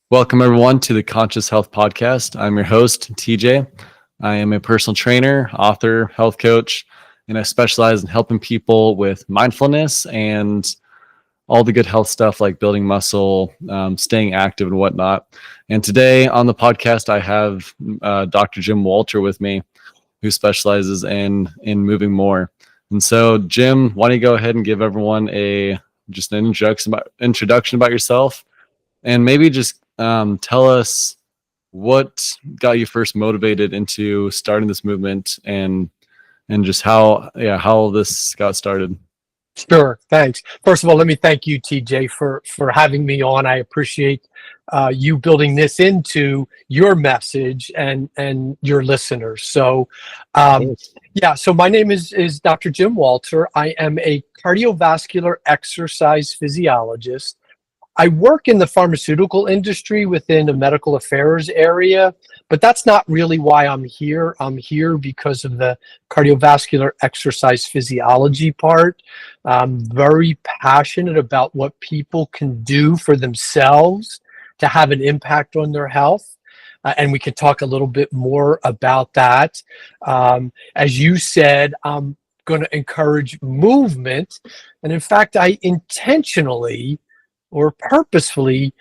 Welcome, everyone, to the Conscious Health Podcast. I'm your host, TJ. I am a personal trainer, author, health coach, and I specialize in helping people with mindfulness and all the good health stuff like building muscle, staying active, and whatnot. And today on the podcast, I have Dr. Jim Walter with me, who specializes in moving more. And so, Jim, why don't you go ahead and give everyone an introduction about yourself, and maybe just tell us what got you first motivated into starting this movement, and just how this got started. Sure. Thanks. First of all, let me thank you, TJ, for having me on. I appreciate you building this into your message and your listeners. So, so my name is Dr. Jim Walter. I am a cardiovascular exercise physiologist. I work in the pharmaceutical industry within a medical affairs area, but that's not really why I'm here. I'm here because of the cardiovascular exercise physiology part. I'm very passionate about what people can do for themselves to have an impact on their health. And we can talk a little bit more about that. As you said, I'm going to encourage movement. And in fact, I intentionally or purposefully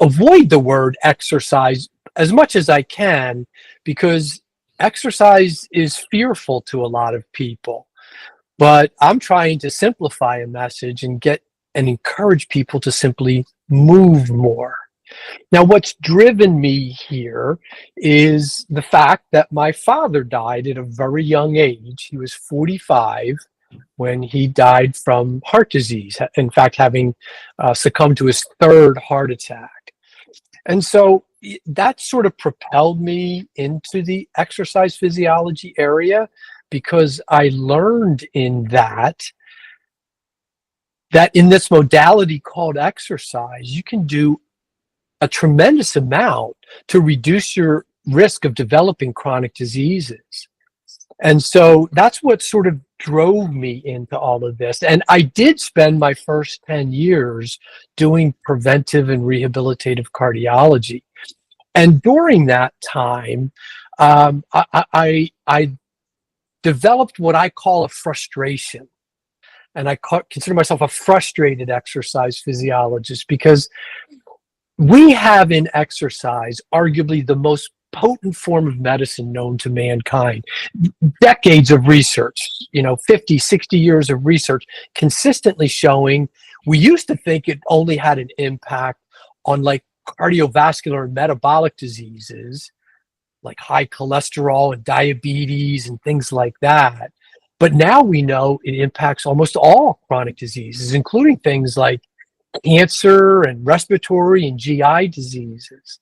avoid the word exercise as much as I can, because exercise is fearful to a lot of people. But I'm trying to simplify a message and encourage people to simply move more. Now, what's driven me here is the fact that my father died at a very young age. He was 45 when he died from heart disease, in fact, having succumbed to his third heart attack. And so that sort of propelled me into the exercise physiology area, because I learned that in this modality called exercise, you can do a tremendous amount to reduce your risk of developing chronic diseases. And so that's what sort of drove me into all of this. And I did spend my first 10 years doing preventive and rehabilitative cardiology. And during that time, I developed what I call a frustration. And I consider myself a frustrated exercise physiologist, because we have in exercise arguably the most potent form of medicine known to mankind. Decades of research, 50, 60 years of research consistently showing. We used to think it only had an impact on like cardiovascular and metabolic diseases, like high cholesterol and diabetes and things like that. But now we know it impacts almost all chronic diseases, including things like cancer and respiratory and GI diseases.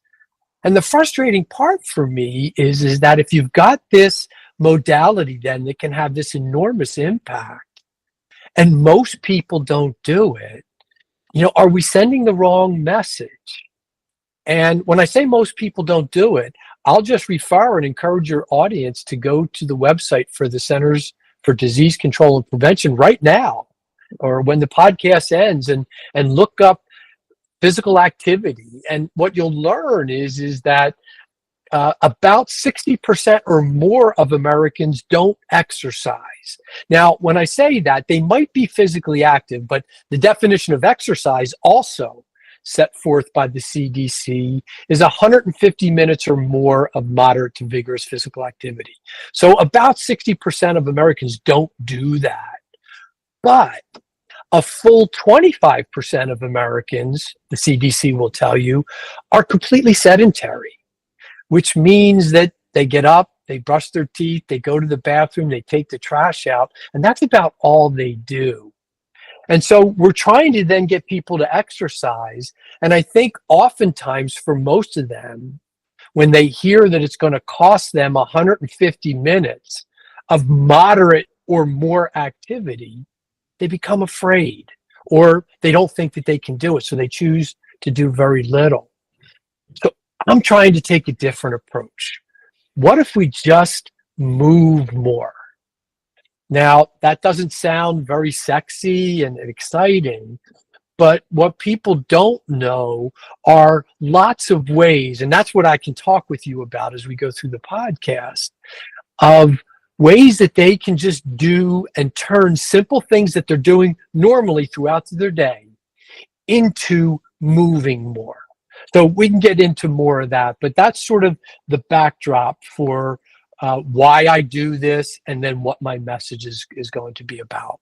And the frustrating part for me is that if you've got this modality then that can have this enormous impact, and most people don't do it, are we sending the wrong message? And when I say most people don't do it, I'll just refer and encourage your audience to go to the website for the Centers for Disease Control and Prevention right now, or when the podcast ends, and look up physical activity. And what you'll learn is that about 60% or more of Americans don't exercise. Now, when I say that, they might be physically active, but the definition of exercise, also set forth by the CDC, is 150 minutes or more of moderate to vigorous physical activity. So about 60% of Americans don't do that. But a full 25% of Americans, the CDC will tell you, are completely sedentary, which means that they get up, they brush their teeth, they go to the bathroom, they take the trash out, and that's about all they do. And so we're trying to then get people to exercise. And I think oftentimes for most of them, when they hear that it's going to cost them 150 minutes of moderate or more activity, they become afraid, or they don't think that they can do it. So they choose to do very little. So I'm trying to take a different approach. What if we just move more? Now, that doesn't sound very sexy and exciting, But what people don't know are lots of ways, and that's what I can talk with you about as we go through the podcast, of ways that they can just do and turn simple things that they're doing normally throughout their day into moving more. So we can get into more of that, but that's sort of the backdrop for why I do this and then what my message is going to be about.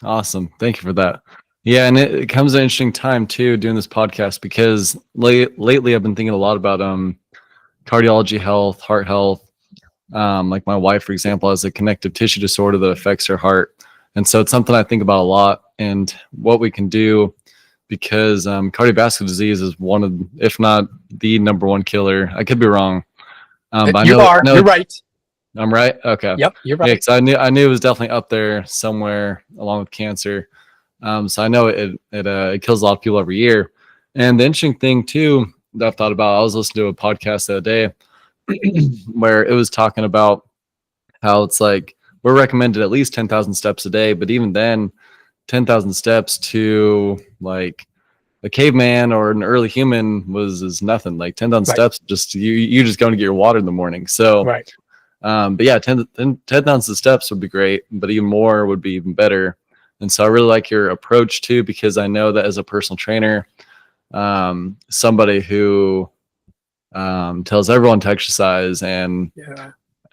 Awesome. Thank you for that. Yeah, and it comes at an interesting time too doing this podcast because lately I've been thinking a lot about cardiology health, heart health. Like my wife, for example, has a connective tissue disorder that affects her heart, and so it's something I think about a lot. And what we can do, because cardiovascular disease is one of, if not the number one killer. I could be wrong. But You're right. I'm right. Okay. Yep, you're right. Yeah, 'cause I knew it was definitely up there somewhere along with cancer. So I know it kills a lot of people every year. And the interesting thing too that I've thought about, I was listening to a podcast the other day where it was talking about how it's like we're recommended at least 10,000 steps a day, but even then, 10,000 steps to like a caveman or an early human is nothing. Like 10,000 Right. steps, just you just going to get your water in the morning. So, Right. but yeah, 10,000 steps would be great, but even more would be even better. And so I really like your approach too, because I know that as a personal trainer, somebody who tells everyone to exercise and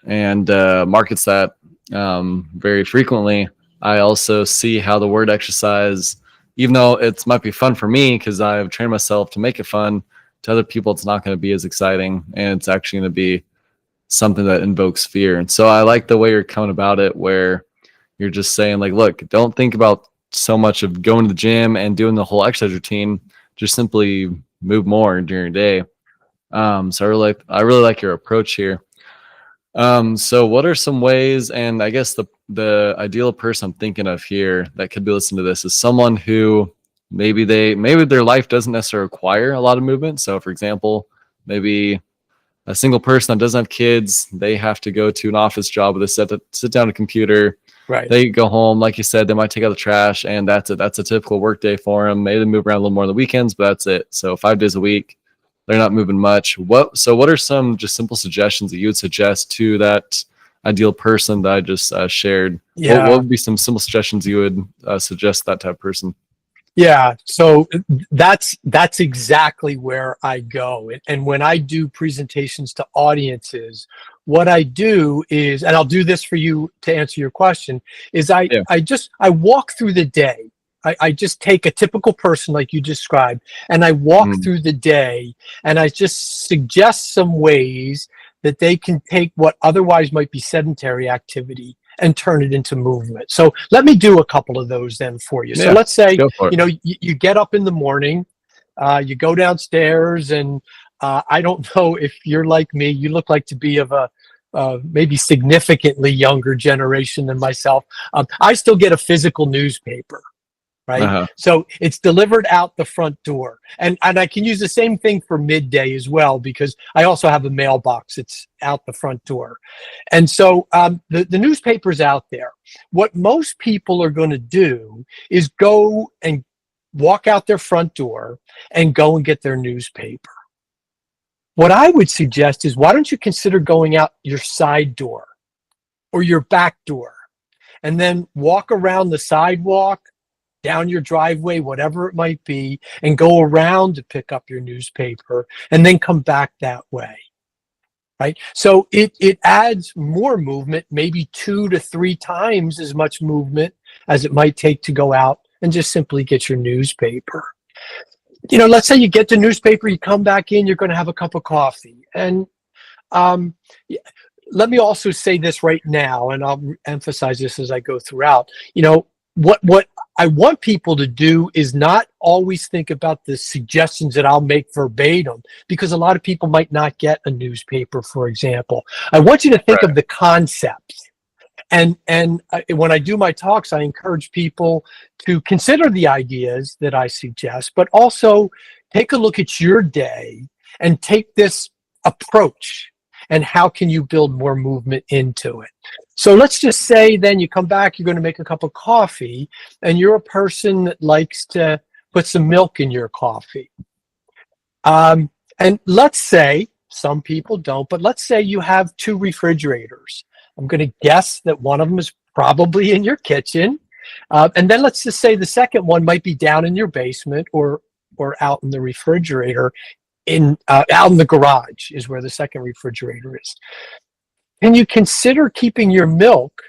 markets that very frequently, I also see how the word exercise, even though it might be fun for me because I've trained myself to make it fun, to other people it's not going to be as exciting, and it's actually going to be something that invokes fear. And so I like the way you're coming about it, where you're just saying like, look, don't think about so much of going to the gym and doing the whole exercise routine. Just simply move more during your day. So I really like your approach here. So what are some ways, and I guess the ideal person I'm thinking of here that could be listening to this is someone who maybe their life doesn't necessarily require a lot of movement. So for example, maybe a single person that doesn't have kids, they have to go to an office job where they sit down at a computer. Right. They go home, like you said, they might take out the trash, and that's it. That's a typical work day for them. Maybe they move around a little more on the weekends, but that's it. So 5 days a week, they're not moving much. What are some just simple suggestions that you would suggest to that ideal person that I just shared? Yeah. What would be some simple suggestions you would suggest that type of person? Yeah, so that's exactly where I go. And when I do presentations to audiences, what I do is, and I'll do this for you to answer your question, is I walk through the day. I just take a typical person like you described, and I walk through the day, and I just suggest some ways that they can take what otherwise might be sedentary activity and turn it into movement. So let me do a couple of those then for you. So let's say, you get up in the morning, you go downstairs, and I don't know if you're like me, you look like to be of a maybe significantly younger generation than myself. I still get a physical newspaper. Right. Uh-huh. So it's delivered out the front door. And I can use the same thing for midday as well, because I also have a mailbox. It's out the front door. And so the newspaper's out there. What most people are going to do is go and walk out their front door and go and get their newspaper. What I would suggest is, why don't you consider going out your side door or your back door, and then walk around the sidewalk, down your driveway, whatever it might be, and go around to pick up your newspaper and then come back that way. Right? So it adds more movement, maybe 2 to 3 times as much movement as it might take to go out and just simply get your newspaper. Let's say you get the newspaper, you come back in, you're going to have a cup of coffee. And let me also say this right now, and I'll emphasize this as I go throughout. What I want people to do is not always think about the suggestions that I'll make verbatim, because a lot of people might not get a newspaper, for example. I want you to think of the concepts. And when I do my talks, I encourage people to consider the ideas that I suggest, but also take a look at your day and take this approach, and how can you build more movement into it. So let's just say then you come back, you're going to make a cup of coffee, and you're a person that likes to put some milk in your coffee. And let's say, some people don't, but let's say you have two refrigerators. I'm going to guess that one of them is probably in your kitchen. And then let's just say the second one might be down in your basement or out in the refrigerator, out in the garage is where the second refrigerator is. Can you consider keeping your milk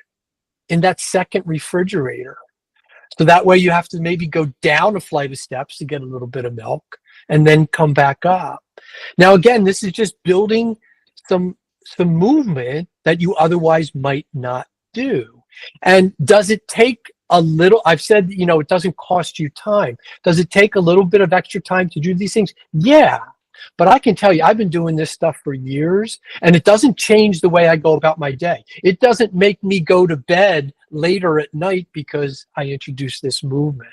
in that second refrigerator? So that way you have to maybe go down a flight of steps to get a little bit of milk and then come back up. Now, again, this is just building some movement that you otherwise might not do. And does it take a little, I've said, it doesn't cost you time. Does it take a little bit of extra time to do these things? Yeah. But I can tell you, I've been doing this stuff for years, and it doesn't change the way I go about my day. It doesn't make me go to bed later at night because I introduced this movement.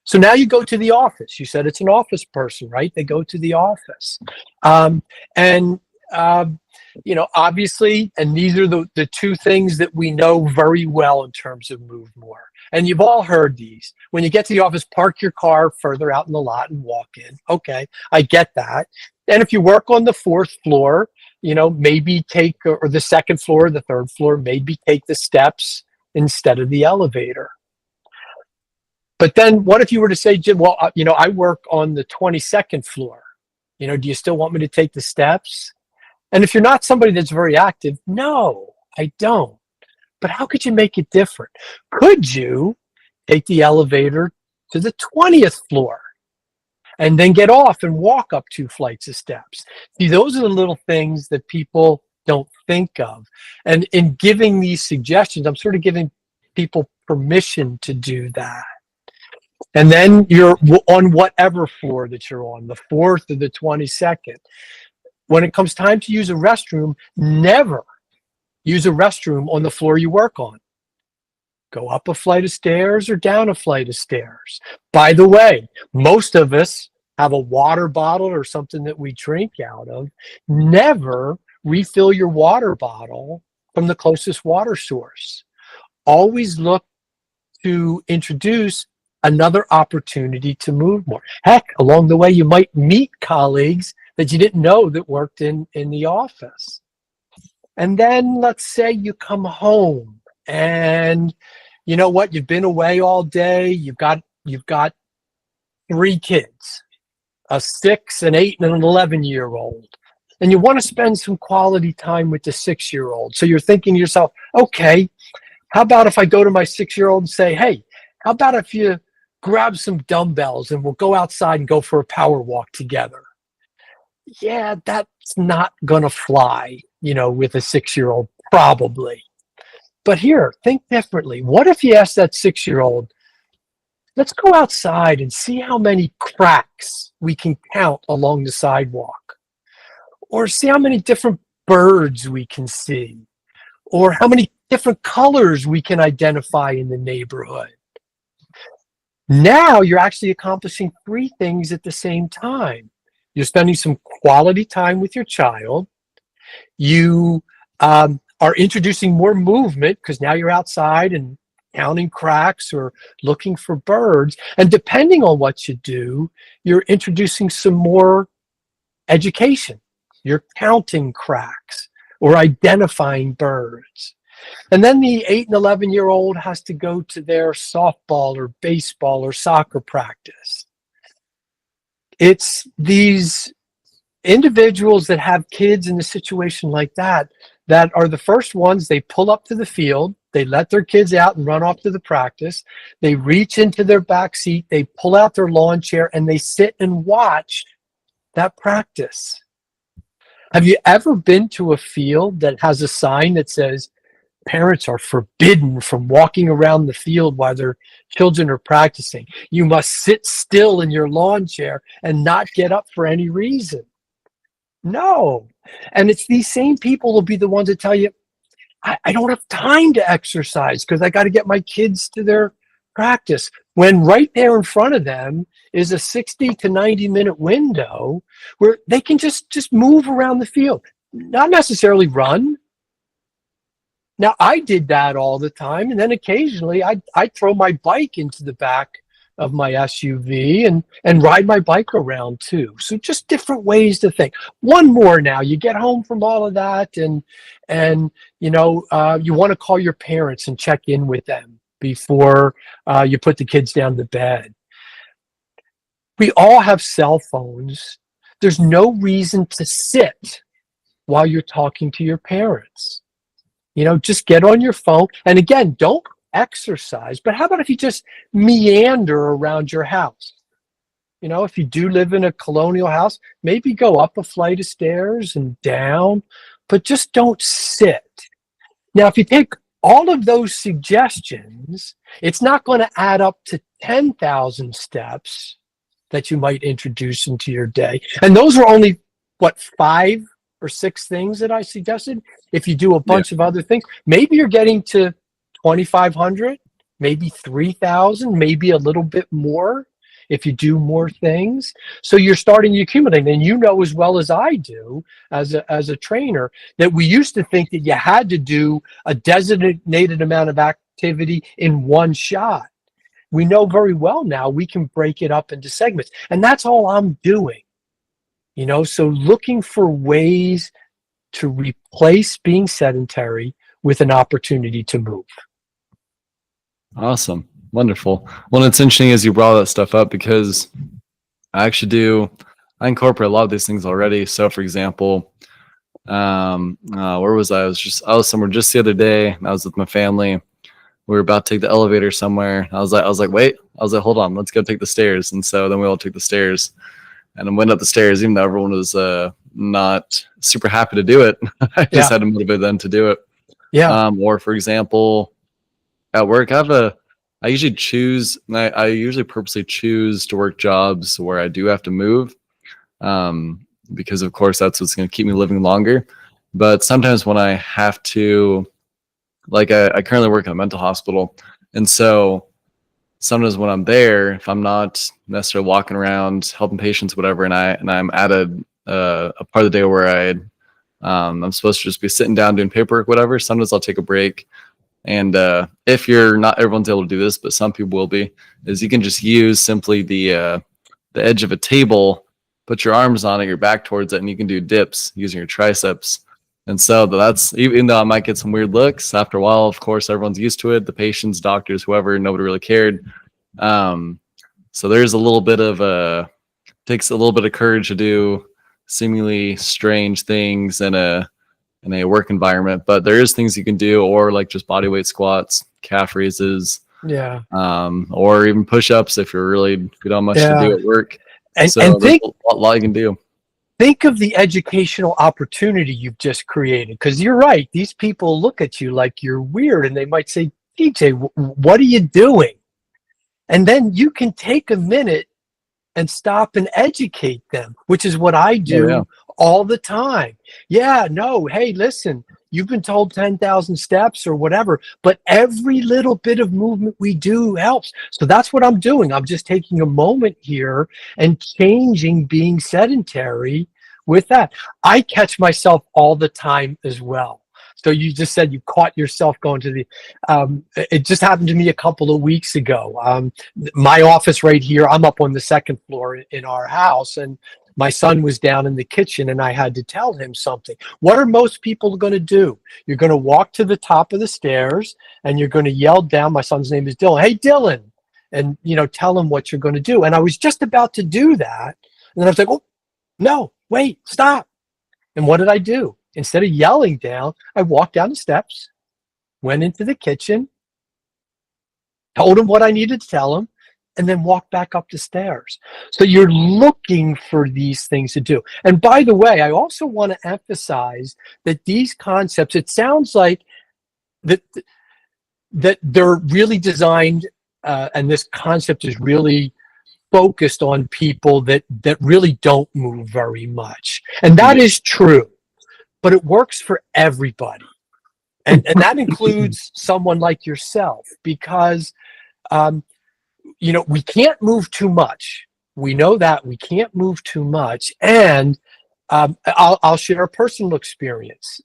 So now you go to the office. You said it's an office person, right? They go to the office. Obviously, and these are the two things that we know very well in terms of move more. And you've all heard these. When you get to the office, park your car further out in the lot and walk in. Okay, I get that. And if you work on the fourth floor, maybe take, or the second floor, the third floor, maybe take the steps instead of the elevator. But then what if you were to say, Jim, well, I work on the 22nd floor. Do you still want me to take the steps? And if you're not somebody that's very active, no, I don't. But how could you make it different? Could you take the elevator to the 20th floor and then get off and walk up 2 flights of steps? See, those are the little things that people don't think of. And in giving these suggestions, I'm sort of giving people permission to do that. And then you're on whatever floor that you're on, the 4th or the 22nd. When it comes time to use a restroom, never use a restroom on the floor you work on. Go up a flight of stairs or down a flight of stairs. By the way, most of us have a water bottle or something that we drink out of. Never refill your water bottle from the closest water source. Always look to introduce another opportunity to move more. Heck, along the way, you might meet colleagues that you didn't know that worked in the office. And then let's say you come home and you know what, you've been away all day, you've got 3 kids, a 6, an 8, and an 11-year-old. And you want to spend some quality time with the 6-year-old. So you're thinking to yourself, okay, how about if I go to my 6-year-old and say, hey, how about if you grab some dumbbells and we'll go outside and go for a power walk together? Yeah, that's not going to fly, with a 6-year-old, probably. But here, think differently. What if you ask that 6-year-old, let's go outside and see how many cracks we can count along the sidewalk, or see how many different birds we can see, or how many different colors we can identify in the neighborhood. Now you're actually accomplishing 3 things at the same time. You're spending some quality time with your child. You are introducing more movement because now you're outside and counting cracks or looking for birds. And depending on what you do, you're introducing some more education. You're counting cracks or identifying birds. And then the 8 and 11-year-old has to go to their softball or baseball or soccer practice. It's these individuals that have kids in a situation like that are the first ones. They pull up to the field, they let their kids out and run off to the practice. They reach into their back seat, they pull out their lawn chair, and they sit and watch that practice. Have you ever been to a field that has a sign that says, parents are forbidden from walking around the field while their children are practicing. You must sit still in your lawn chair and not get up for any reason? No. And it's these same people will be the ones that tell you, I don't have time to exercise because I got to get my kids to their practice. When right there in front of them is a 60 to 90-minute window where they can just move around the field, not necessarily run. Now, I did that all the time, and then occasionally I'd throw my bike into the back of my SUV and ride my bike around too. So just different ways to think. One more now, you get home from all of that and you want to call your parents and check in with them before you put the kids down to bed. We all have cell phones. There's no reason to sit while you're talking to your parents. Just get on your phone. And again, don't exercise, but how about if you just meander around your house? If you do live in a colonial house, maybe go up a flight of stairs and down, but just don't sit. Now, if you take all of those suggestions, it's not going to add up to 10,000 steps that you might introduce into your day. And those are only, 5 or 6 things that I suggested. If you do a bunch of other things, maybe you're getting to 2,500, maybe 3,000, maybe a little bit more if you do more things. So you're starting to accumulate. And as well as I do as a trainer, that we used to think that you had to do a designated amount of activity in one shot. We know very well now we can break it up into segments. And that's all I'm doing. So looking for ways to replace being sedentary with an opportunity to move. Awesome. Wonderful. Well, it's interesting as you brought that stuff up because I incorporate a lot of these things already. So for example, where was I? I was somewhere just the other day. I was with my family. We were about to take the elevator somewhere. I was like, wait. I was like, hold on, let's go take the stairs. And so then we all took the stairs, and I went up the stairs, even though everyone was not super happy to do it. I just had to motivate them to do it. Yeah. Or for example, at work, I usually purposely choose to work jobs where I do have to move, because of course that's what's going to keep me living longer. But sometimes when I have to, like I currently work in a mental hospital, and so sometimes when I'm there, if I'm not necessarily walking around helping patients, whatever, and I'm at a part of the day where I'm supposed to just be sitting down doing paperwork, whatever, sometimes I'll take a break. And if you're not, everyone's able to do this, but some people will be, is you can just use simply the edge of a table, put your arms on it, your back towards it, and you can do dips using your triceps. And so that's, even though I might get some weird looks, after a while, of course, everyone's used to it. The patients, doctors, whoever, nobody really cared. So there's a little bit of takes a little bit of courage to do seemingly strange things in a work environment, but there is things you can do, or like just body weight squats, calf raises, or even push-ups if you don't have much to do at work. And there's a lot you can do. Think of the educational opportunity you've just created, because you're right. These people look at you like you're weird, and they might say, TJ, what are you doing? And then you can take a minute and stop and educate them, which is what I do all the time. Hey, listen, you've been told 10,000 steps or whatever, but every little bit of movement we do helps. So that's what I'm doing. I'm just taking a moment here and changing being sedentary with that. I catch myself all the time as well. So you just said you caught yourself going to it just happened to me a couple of weeks ago. My office right here, I'm up on the second floor in our house, and my son was down in the kitchen, and I had to tell him something. What are most people going to do? You're going to walk to the top of the stairs, and you're going to yell down. My son's name is Dylan. Hey, Dylan. And, tell him what you're going to do. And I was just about to do that. And then I was like, oh, no, wait, stop. And what did I do? Instead of yelling down, I walked down the steps, went into the kitchen, told him what I needed to tell him, and then walk back up the stairs. So you're looking for these things to do. And by the way, I also want to emphasize that these concepts, it sounds like that they're really designed, and this concept is really focused on people that really don't move very much. And that is true, but it works for everybody. And that includes someone like yourself, because we can't move too much. We know that we can't move too much. And I'll share a personal experience.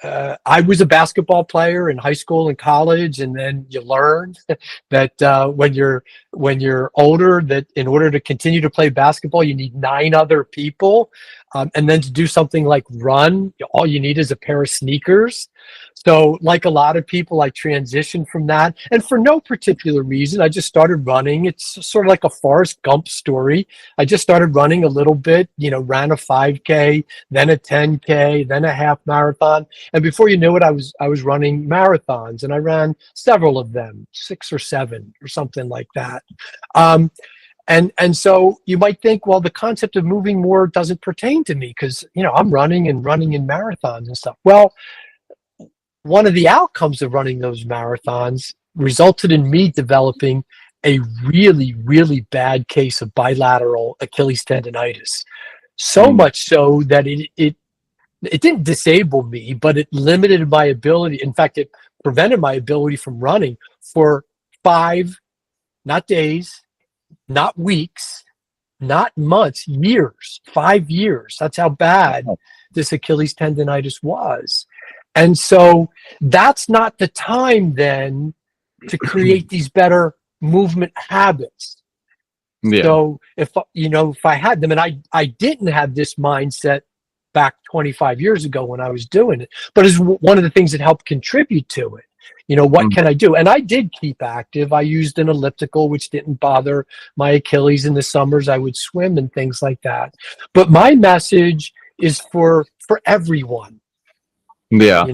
I was a basketball player in high school and college, and then you learn that when you're older, that in order to continue to play basketball, you need 9 other people, and then to do something like run, all you need is a pair of sneakers. So, like a lot of people, I transitioned from that, and for no particular reason, I just started running. It's sort of like a Forrest Gump story. I just started running a little bit, ran a 5K, then a 10K, then a half marathon. And before you knew it, I was running marathons, and I ran several of them, 6 or 7 or something like that. And so you might think, well, the concept of moving more doesn't pertain to me because I'm running in marathons and stuff. Well, one of the outcomes of running those marathons resulted in me developing a really, really bad case of bilateral Achilles tendonitis. So much so that it didn't disable me, but it limited my ability. In fact, it prevented my ability from running for 5, not days, not weeks, not months, years, 5 years. That's how bad this Achilles tendonitis was. And so that's not the time then to create these better movement habits. Yeah. So if I had them, and I didn't have this mindset back 25 years ago when I was doing it, but it's one of the things that helped contribute to it. What can I do? And I did keep active. I used an elliptical, which didn't bother my Achilles. In the summers, I would swim and things like that. But my message is for everyone. Yeah.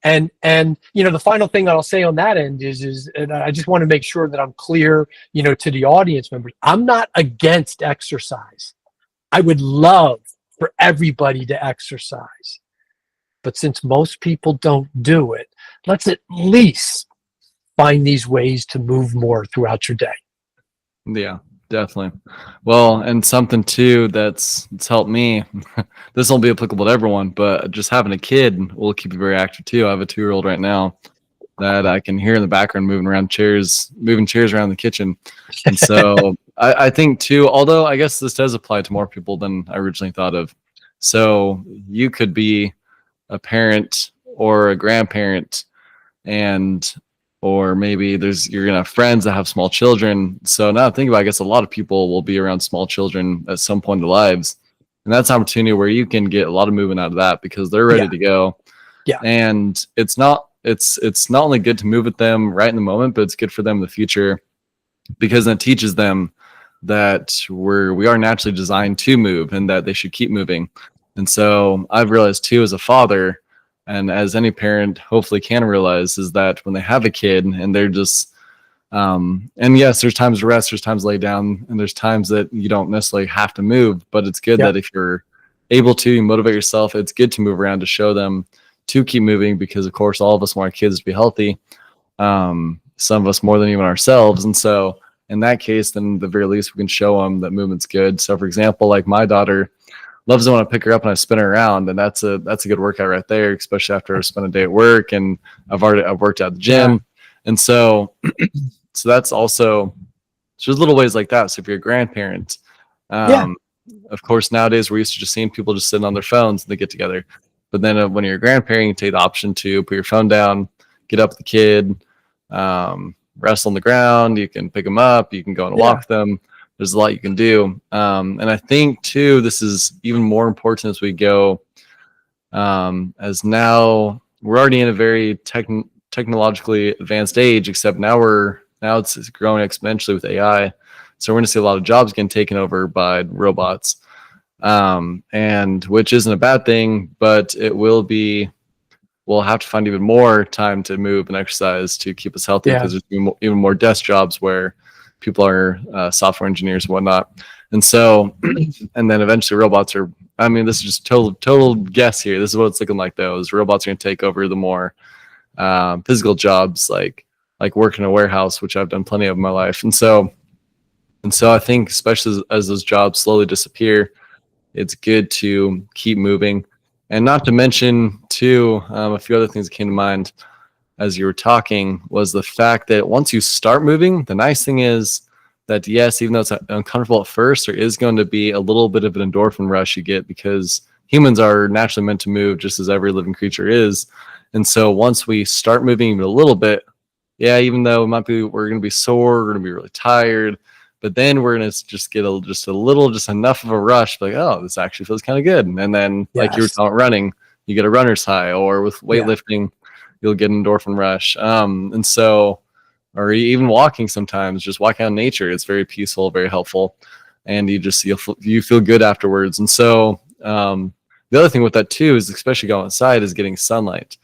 And the final thing that I'll say on that end is, and I just want to make sure that I'm clear, to the audience members, I'm not against exercise. I would love for everybody to exercise. But since most people don't do it, let's at least find these ways to move more throughout your day. Yeah, definitely. Well, and something too that's helped me, this won't be applicable to everyone, but just having a kid will keep you very active too. I have a 2-year-old right now that I can hear in the background moving chairs around the kitchen. And so I think too, although I guess this does apply to more people than I originally thought of. So you could be a parent or a grandparent, or maybe you're gonna have friends that have small children. So now think about it, I guess a lot of people will be around small children at some point in their lives, and that's an opportunity where you can get a lot of movement out of that because they're ready to go. Yeah. And it's not only good to move with them right in the moment, but it's good for them in the future because then it teaches them that we are naturally designed to move and that they should keep moving. And so I've realized too, as a father, and as any parent hopefully can realize, is that when they have a kid and they're just, and yes, there's times to rest, there's times to lay down, and there's times that you don't necessarily have to move, but it's good that if you're able to, you motivate yourself. It's good to move around to show them to keep moving because, of course, all of us want our kids to be healthy. Some of us more than even ourselves. And so in that case, then at the very least, we can show them that movement's good. So, for example, like my daughter loves it when I pick her up and I spin her around, and that's a good workout right there, especially after I spend a day at work and I've worked out at the gym. Yeah. And so that's also, so there's little ways like that. So if you're a grandparent, of course, nowadays we're used to just seeing people just sitting on their phones and they get together. But then when you're a grandparent, you take the option to put your phone down, get up with the kid, rest on the ground. You can pick them up. You can go and walk them. There's a lot you can do. And I think, too, this is even more important as we go, as now we're already in a very technologically advanced age, except now it's growing exponentially with AI. So we're going to see a lot of jobs getting taken over by robots, and which isn't a bad thing, but we'll have to find even more time to move and exercise to keep us healthy because there's even more desk jobs where people are software engineers and whatnot. And so, and then eventually robots are, I mean, this is just total guess here. This is what it's looking like though, is robots are going to take over the more physical jobs like working in a warehouse, which I've done plenty of in my life. And so I think especially as those jobs slowly disappear, it's good to keep moving. And not to mention too, a few other things that came to mind as you were talking was the fact that once you start moving, the nice thing is that, yes, even though it's uncomfortable at first, there is going to be a little bit of an endorphin rush you get because humans are naturally meant to move just as every living creature is. And so once we start moving even a little bit, yeah, even though we're going to be sore, we're going to be really tired, but then we're going to just get just enough of a rush, like, oh, this actually feels kind of good. And then like you were talking about running, you get a runner's high, or with weightlifting, you'll get an endorphin rush. And so, or even walking, sometimes just walking out in nature, it's very peaceful, very helpful. And you feel good afterwards. And so, the other thing with that too is, especially going outside, is getting sunlight.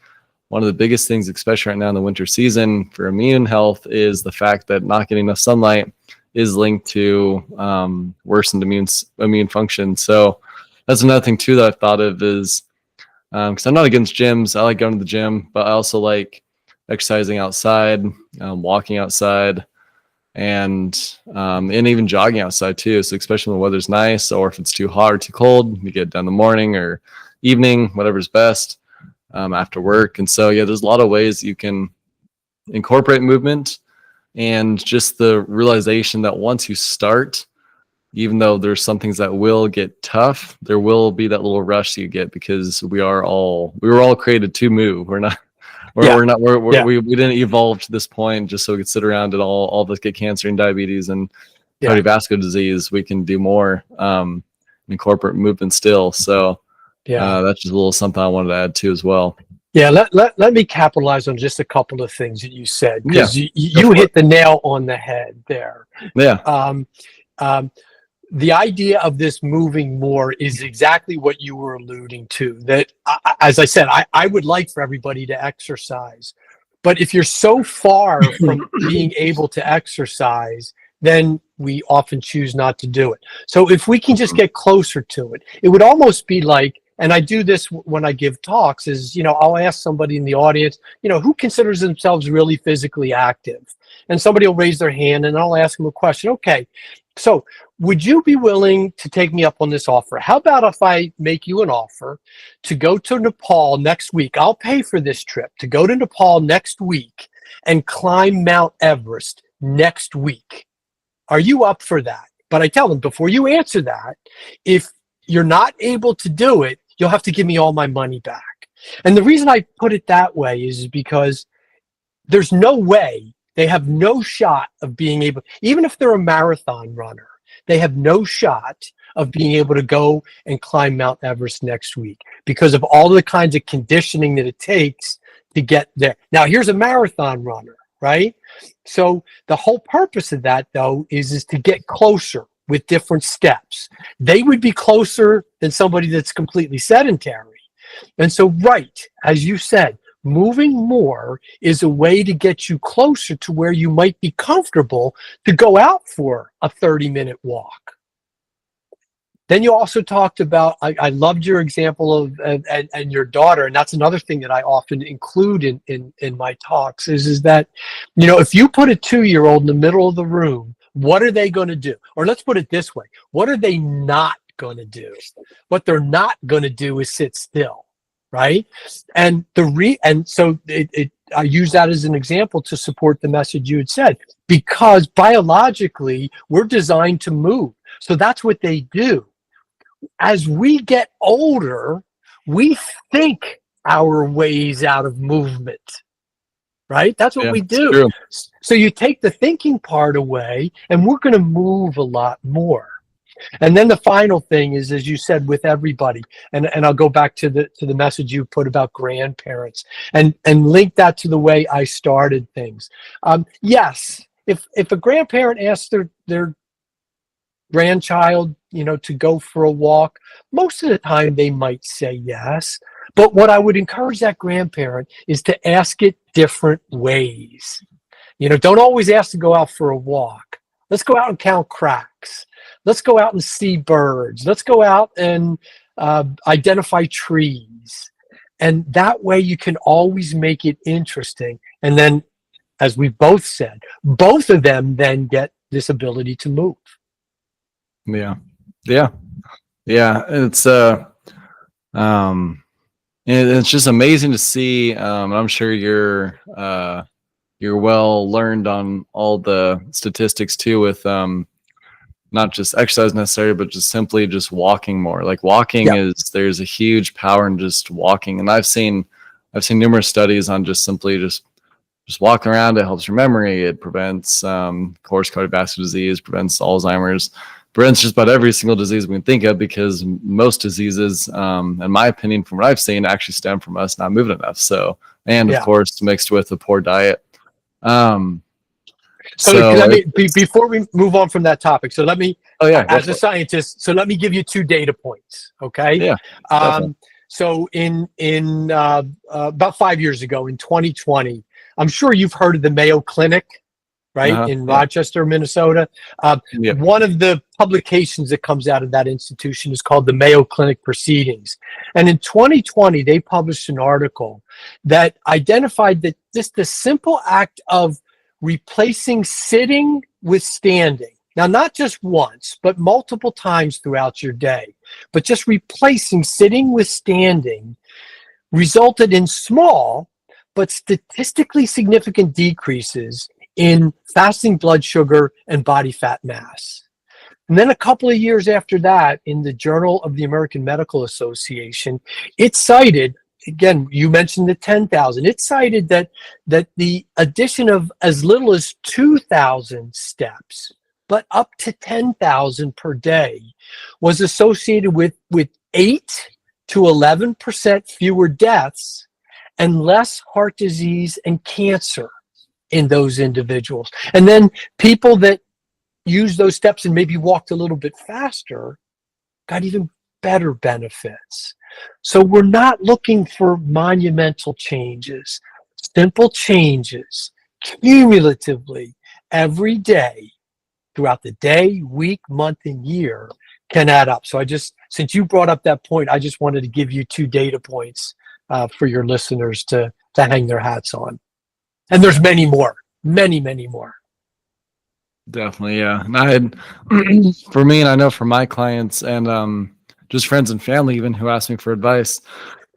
One of the biggest things, especially right now in the winter season for immune health, is the fact that not getting enough sunlight is linked to worsened immune function. So that's another thing too that I've thought of is, because I'm not against gyms. I like going to the gym, but I also like exercising outside, walking outside, and even jogging outside too. So especially when the weather's nice, or if it's too hot or too cold, you get done in the morning or evening, whatever's best, after work. And so, yeah, there's a lot of ways you can incorporate movement, and just the realization that once you start, even though there's some things that will get tough, there will be that little rush you get, because we were all created to move. We didn't evolve to this point just so we could sit around and all of us get cancer and diabetes and cardiovascular disease. We can do more, incorporate movement still. So that's just a little something I wanted to add too as well. Yeah, let me capitalize on just a couple of things that you said, because you hit the nail on the head there. The idea of this moving more is exactly what you were alluding to. That, as I said, I would like for everybody to exercise, but if you're so far from being able to exercise, then we often choose not to do it. So if we can just get closer to it, it would almost be like, and I do this when I give talks, is, I'll ask somebody in the audience, who considers themselves really physically active? And somebody will raise their hand, and I'll ask them a question. Okay, so would you be willing to take me up on this offer? How about if I make you an offer to go to Nepal next week? I'll pay for this trip to go to Nepal next week and climb Mount Everest next week. Are you up for that? But I tell them, before you answer that, if you're not able to do it, you'll have to give me all my money back. And the reason I put it that way is because there's no way, they have no shot of being able, even if they're a marathon runner, they have no shot of being able to go and climb Mount Everest next week, because of all the kinds of conditioning that it takes to get there. Now, here's a marathon runner, right? So the whole purpose of that, though, is to get closer with different steps. They would be closer than somebody that's completely sedentary. And so, right, as you said, moving more is a way to get you closer to where you might be comfortable to go out for a 30-minute walk. Then you also talked about, I loved your example of and your daughter, and that's another thing that I often include in my talks is that, if you put a 2-year-old in the middle of the room, what are they going to do? Or let's put it this way, what are they not going to do? What they're not going to do is sit still. Right. And so I use that as an example to support the message you had said, because biologically we're designed to move. So that's what they do. As we get older, we think our ways out of movement. Right. That's what we do. So you take the thinking part away and we're going to move a lot more. And then the final thing is, as you said, with everybody, and I'll go back to the message you put about grandparents and link that to the way I started things. Yes, if a grandparent asks their grandchild, to go for a walk, most of the time they might say yes. But what I would encourage that grandparent is to ask it different ways. Don't always ask to go out for a walk. Let's go out and count cracks. Let's go out and see birds. Let's go out and identify trees. And that way you can always make it interesting. And then, as we both said, both of them then get this ability to move. Yeah. It's it's just amazing to see. I'm sure you're well learned on all the statistics too, with not just exercise necessarily, but just simply just walking more. Like walking there's a huge power in just walking. And I've seen numerous studies on just simply just walking around. It helps your memory. It prevents, of course, cardiovascular disease, prevents Alzheimer's, prevents just about every single disease we can think of, because most diseases, in my opinion, from what I've seen, actually stem from us not moving enough. So, and of course, mixed with a poor diet. Before we move on from that topic, so let me, as a scientist, so let me give you 2 data points. Okay. Yeah. So in about 5 years ago, in 2020, I'm sure you've heard of the Mayo Clinic, right? In Rochester, Minnesota. One of the publications that comes out of that institution is called the Mayo Clinic Proceedings. And in 2020, they published an article that identified that just the simple act of replacing sitting with standing, now not just once, but multiple times throughout your day, but just replacing sitting with standing, resulted in small but statistically significant decreases in fasting blood sugar and body fat mass. And then a couple of years after that, in the Journal of the American Medical Association, it cited, again, you mentioned the 10,000, it cited that the addition of as little as 2,000 steps, but up to 10,000 per day, was associated with 8 to 11% fewer deaths and less heart disease and cancer in those individuals. And then people that used those steps and maybe walked a little bit faster got even better benefits. So we're not looking for monumental changes. Simple changes, cumulatively, every day, throughout the day, week, month, and year, can add up. So since you brought up that point, I just wanted to give you 2 data points for your listeners to hang their hats on. And there's many more, many more. Definitely, yeah. And I had, for me, and I know for my clients and just friends and family even who ask me for advice,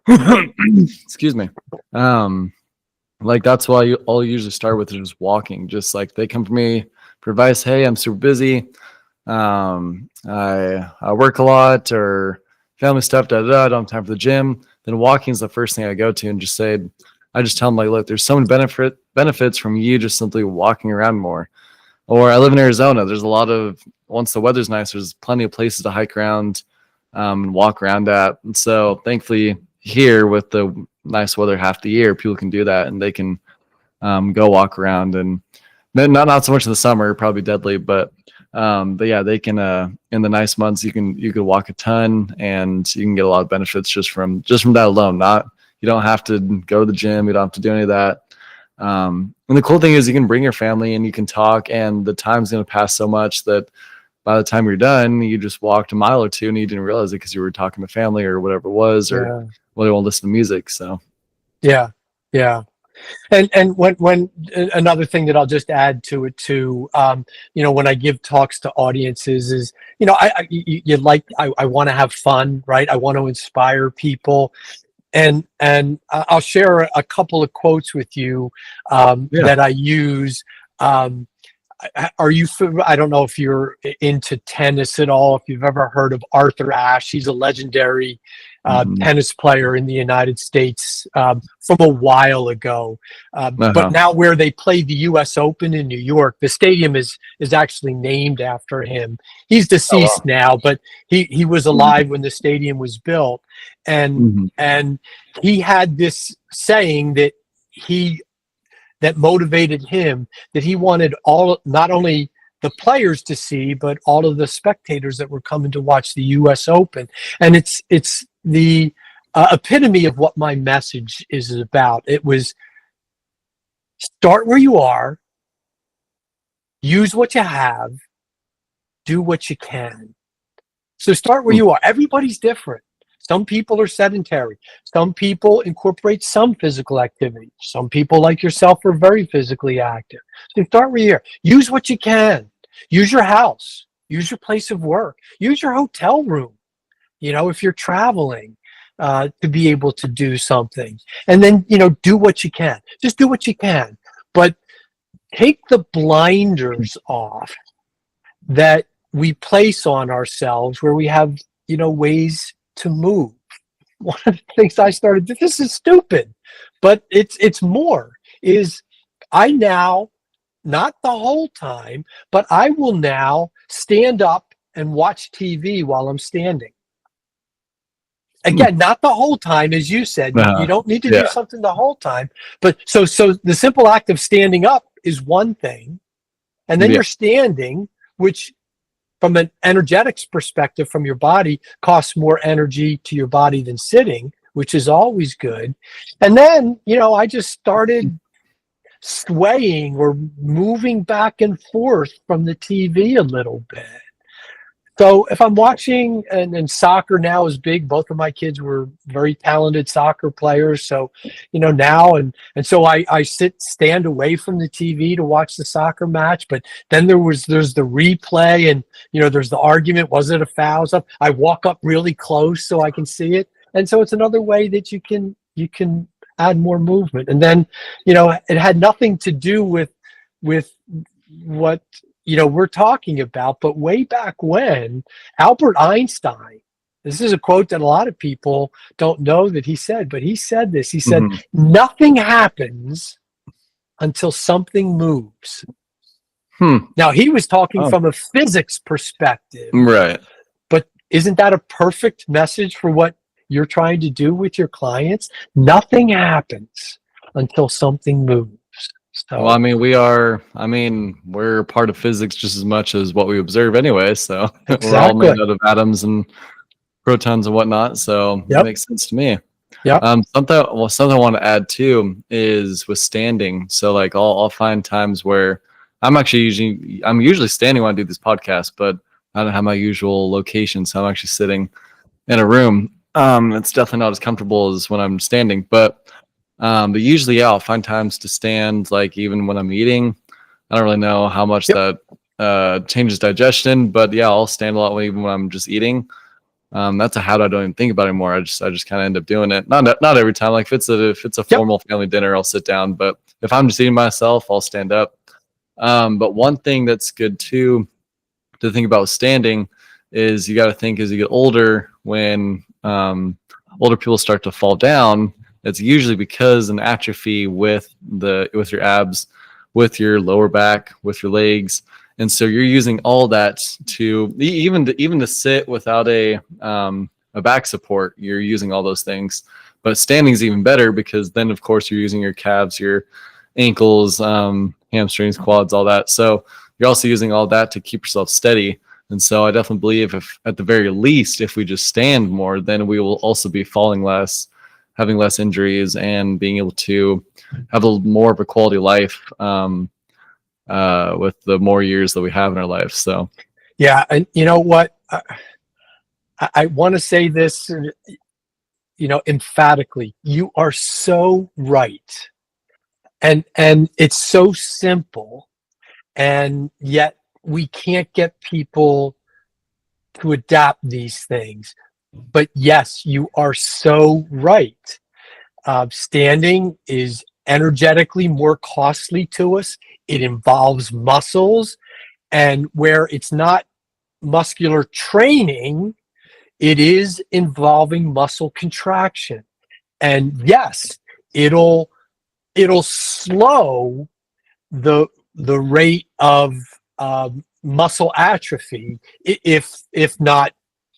excuse me, like that's why I'll usually start with is just walking. Just like they come to me for advice, hey, I'm super busy, I work a lot, or family stuff, I don't have time for the gym. Then walking is the first thing I go to, and I just tell them, like, look, there's so many benefits from you just simply walking around more. Or I live in Arizona. There's a lot of, once the weather's nice, there's plenty of places to hike around and walk around at. And so thankfully here with the nice weather half the year, people can do that, and they can go walk around. And not so much in the summer, probably deadly, but yeah, they can in the nice months you could walk a ton, and you can get a lot of benefits just from that alone. You don't have to go to the gym, you don't have to do any of that. And the cool thing is you can bring your family and you can talk, and the time's going to pass so much that by the time you're done, you just walked a mile or two and you didn't realize it because you were talking to family or whatever it was, or they won't listen to music. So yeah. And when another thing that I'll just add to it too, when I give talks to audiences is, I want to have fun, right? I want to inspire people. And I'll share a couple of quotes with you that I use. I don't know if you're into tennis at all, if you've ever heard of Arthur Ashe. He's a legendary tennis player in the United States from a while ago. But now where they play the U.S. Open in New York, the stadium is actually named after him. He's deceased now, but he was alive when the stadium was built. And he had this saying that motivated him, that he wanted not only the players to see, but all of the spectators that were coming to watch the U.S. Open. And it's the epitome of what my message is about. It was start where you are, use what you have, do what you can. So start where you are. Everybody's different. Some people are sedentary. Some people incorporate some physical activity. Some people, like yourself, are very physically active. So start where you are. Use what you can. Use your house. Use your place of work. Use your hotel room, if you're traveling, to be able to do something. And then, do what you can. Just do what you can. But take the blinders off that we place on ourselves where we have, ways to move. One of the things I started, this is stupid, but it's more, is I now, not the whole time, but I will now stand up and watch TV while I'm standing. Again, not the whole time, as you said. You don't need to do something the whole time. But so the simple act of standing up is one thing. And then you're standing, which from an energetics perspective from your body costs more energy to your body than sitting, which is always good. And then, I just started swaying or moving back and forth from the TV a little bit. So if I'm watching, and soccer now is big, both of my kids were very talented soccer players. So, now, and so I stand away from the TV to watch the soccer match, but then there's the replay, and, there's the argument, was it a foul? So I walk up really close so I can see it. And so it's another way that you can add more movement. And then, it had nothing to do with what, we're talking about, but way back when, Albert Einstein, this is a quote that a lot of people don't know that he said, but he said this. He said, nothing happens until something moves. Now, he was talking from a physics perspective. Right. But isn't that a perfect message for what you're trying to do with your clients? Nothing happens until something moves. So, well, we're part of physics just as much as what we observe anyway. So exactly. We're all made out of atoms and protons and whatnot. So it makes sense to me. Yeah. Something I want to add too is with standing. So like I'll find times where I'm usually standing when I do this podcast, but I don't have my usual location. So I'm actually sitting in a room. It's definitely not as comfortable as when I'm standing, but usually, I'll find times to stand, like even when I'm eating. I don't really know how much that changes digestion, but I'll stand a lot even when I'm just eating. That's a habit I don't even think about anymore. I just kind of end up doing it. Not every time. Like if it's a formal family dinner, I'll sit down. But if I'm just eating myself, I'll stand up. But one thing that's good too to think about standing is you got to think as you get older, when older people start to fall down. It's usually because an atrophy with your abs, with your lower back, with your legs, and so you're using all that to even to sit without a back support. You're using all those things, but standing is even better because then, of course, you're using your calves, your ankles, hamstrings, quads, all that. So you're also using all that to keep yourself steady. And so I definitely believe if, at the very least, if we just stand more, then we will also be falling less, having less injuries, and being able to have more of a quality life with the more years that we have in our life. So, yeah. And you know what? I want to say this, emphatically. You are so right. And it's so simple. And yet we can't get people to adapt these things. But yes, you are so right. Standing is energetically more costly to us. It involves muscles, and where it's not muscular training, it is involving muscle contraction. And yes, it'll slow the rate of muscle atrophy, if not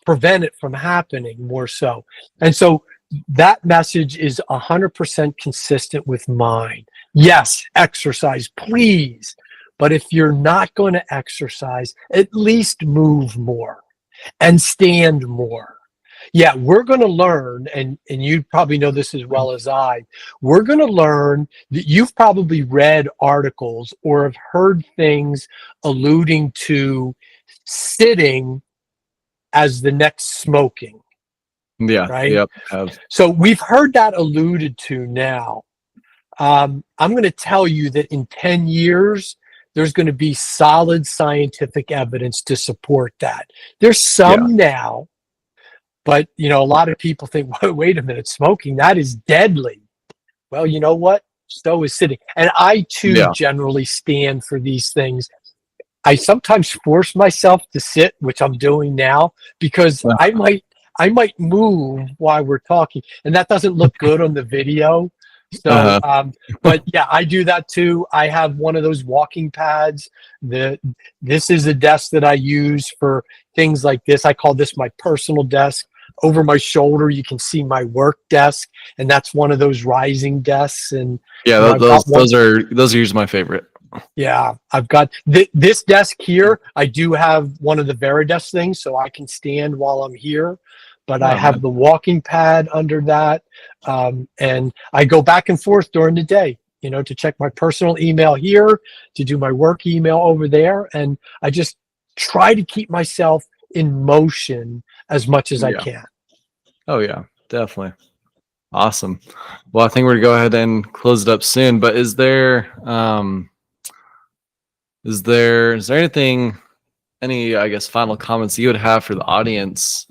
prevent it from happening more so. And so that message is 100% consistent with mine. Yes, exercise, please. But if you're not going to exercise, at least move more and stand more. Yeah, we're going to learn, and you probably know this as well as I, we're going to learn that you've probably read articles or have heard things alluding to sitting as the next smoking. Yeah. Right. Yep. So we've heard that alluded to now. I'm going to tell you that in 10 years, there's going to be solid scientific evidence to support that. There's some now, but a lot of people think, wait a minute, smoking, that is deadly. Well, you know what? So is sitting. And I too generally stand for these things. I sometimes force myself to sit, which I'm doing now, because I might move while we're talking, and that doesn't look good on the video. So, Uh-huh. but yeah, I do that too. I have one of those walking pads. This is a desk that I use for things like this. I call this my personal desk. Over my shoulder, you can see my work desk, and that's one of those rising desks. And Yeah, I've got one. those are usually my favorite. Yeah, I've got this desk here. I do have one of the Veridesk things, so I can stand while I'm here. But I Oh, have man. the walking pad under that, and I go back and forth during the day. To check my personal email here, to do my work email over there, and I just try to keep myself in motion as much as I Yeah. can. Oh yeah, definitely. Awesome. Well, I think we're gonna go ahead and close it up soon. But is there anything, any, I guess, final comments you would have for the audience?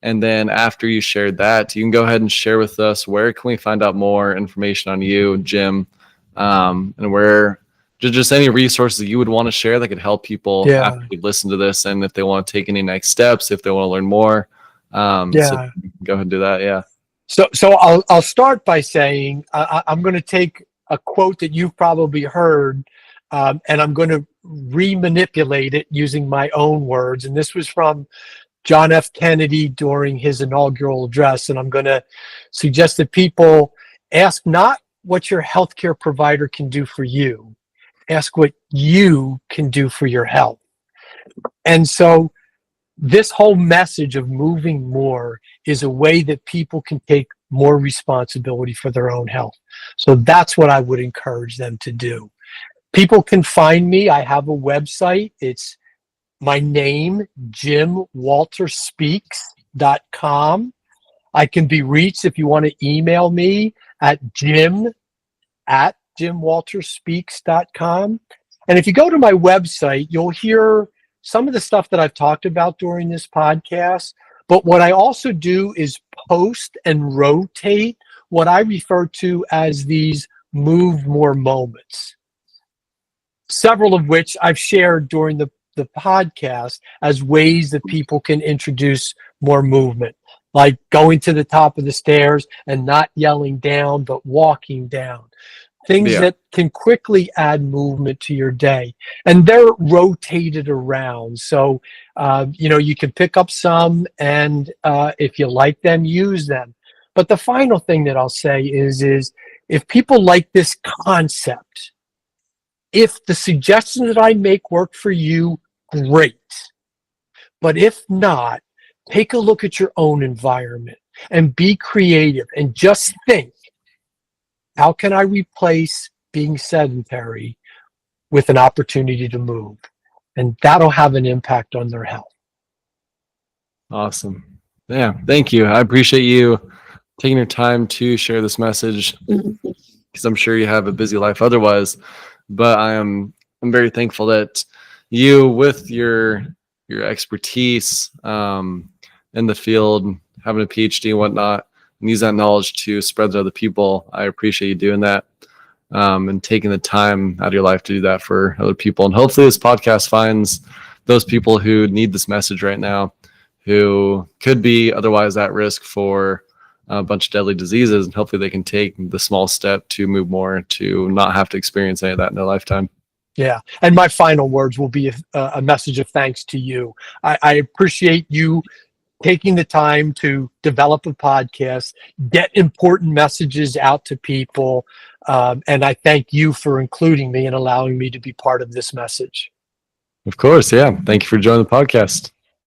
And then after you shared that, you can go ahead and share with us, where can we find out more information on you, Jim, and where just any resources that you would want to share that could help people Yeah, after they listen to this, and if they want to take any next steps, if they want to learn more. So yeah. go ahead and do that. Yeah. So I'll start by saying I'm going to take a quote that you've probably heard, and I'm going to remanipulate it using my own words. And this was from John F. Kennedy during his inaugural address. And I'm going to suggest that people ask not what your healthcare provider can do for you, ask what you can do for your health. And so this whole message of moving more is a way that people can take more responsibility for their own health. So that's what I would encourage them to do. People can find me. I have a website. It's my name, JimWalterSpeaks.com. I can be reached if you want to email me at jim@JimWalterSpeaks.com. And if you go to my website, you'll hear some of the stuff that I've talked about during this podcast. But what I also do is post and rotate what I refer to as these move more moments, several of which I've shared during the podcast as ways that people can introduce more movement, like going to the top of the stairs and not yelling down, but walking down. Things Yeah. that can quickly add movement to your day, and they're rotated around. So, you can pick up some, and if you like them, use them. But the final thing that I'll say is if people like this concept, if the suggestions that I make work for you, great. But if not, take a look at your own environment and be creative and just think, how can I replace being sedentary with an opportunity to move? And that'll have an impact on their health. Awesome. Yeah. Thank you. I appreciate you taking your time to share this message, because I'm sure you have a busy life otherwise. But I'm very thankful that you, with your expertise in the field, having a PhD and whatnot, and use that knowledge to spread to other people. I appreciate you doing that, and taking the time out of your life to do that for other people. And hopefully this podcast finds those people who need this message right now, who could be otherwise at risk for a bunch of deadly diseases, and hopefully they can take the small step to move more, to not have to experience any of that in their lifetime. Yeah. And my final words will be a message of thanks to you. I appreciate you taking the time to develop a podcast, get important messages out to people. And I thank you for including me and allowing me to be part of this message. Of course. Yeah. Thank you for joining the podcast.